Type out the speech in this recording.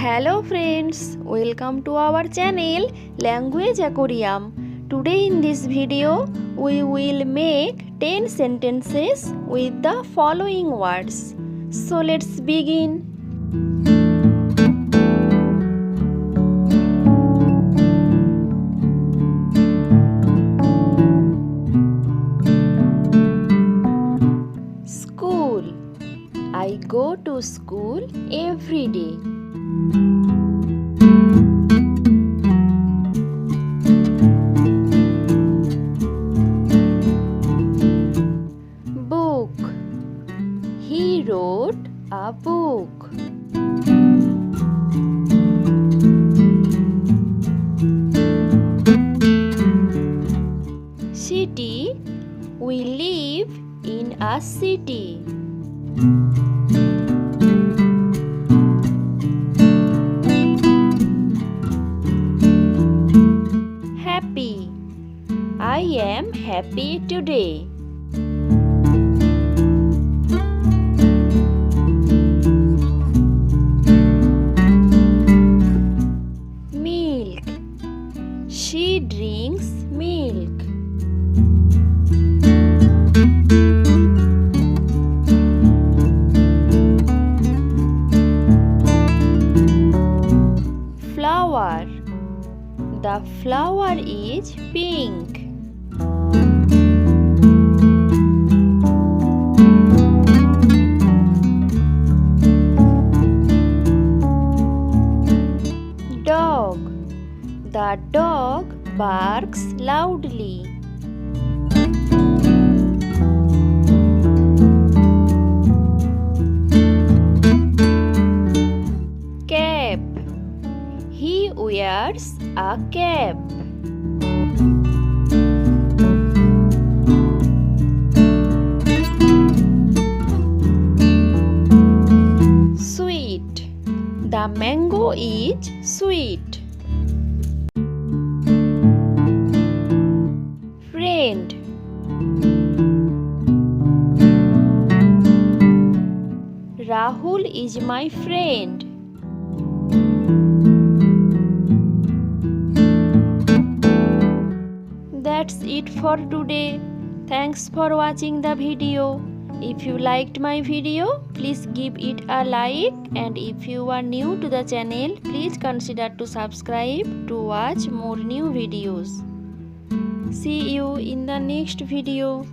Hello friends, welcome to our channel Language Aquarium. Today in this video we will make 10 sentences with the following words. So let's begin. School. I go to school every day. Book. He wrote a book. City. We live in a city. Happy. I am happy today. Milk. She drinks milk. Flower. The flower is pink. Dog. The dog barks loudly. Cap. He wears a cap. Sweet. The mango is sweet. Friend. Rahul is my friend. That's it for today. Thanks for watching the video. If you liked my video, please give it a like, and if you are new to the channel, please consider to subscribe to watch more new videos. See you in the next video.